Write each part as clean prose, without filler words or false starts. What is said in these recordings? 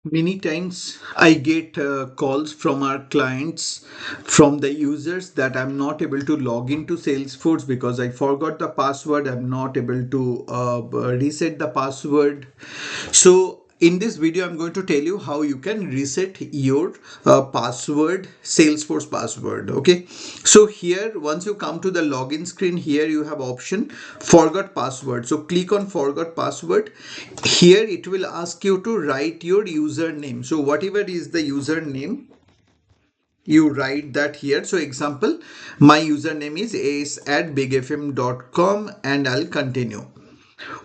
Many times I get calls from our clients, from the users, that I'm not able to log into Salesforce because I forgot the password. I'm not able to reset the password. So in this video, I'm going to tell you how you can reset your password, Salesforce password. Okay. So here, once you come to the login screen, here you have option forgot password. So click on forgot password. Here it will ask you to write your username. So whatever is the username, you write that here. So example, my username is ace@bigfm.com and I'll continue.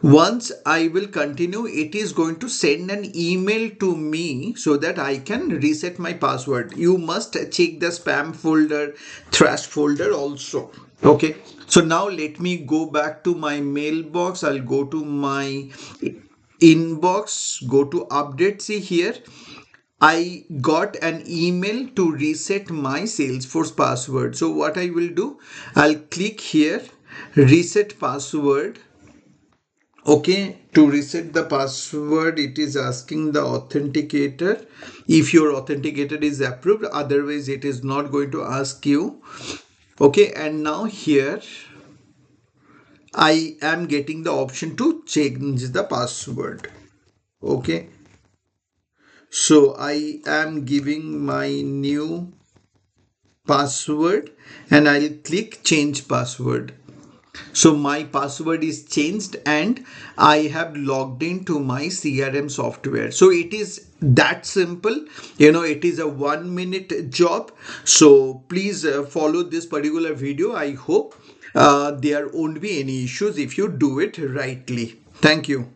Once I will continue, it is going to send an email to me so that I can reset my password. You must check the spam folder, trash folder also. Okay. So now let me go back to my mailbox. I'll go to my inbox, go to update. See here, I got an email to reset my Salesforce password. So what I will do, I'll click here, reset password. Okay, to reset the password, it is asking the authenticator if your authenticator is approved, otherwise it is not going to ask you. Okay, and now here I am getting the option to change the password. Okay, so I am giving my new password and I'll click change password. So my password is changed and I have logged into my CRM software. So it is that simple. It is a 1 minute job. So please follow this particular video. I hope there won't be any issues if you do it rightly. Thank you.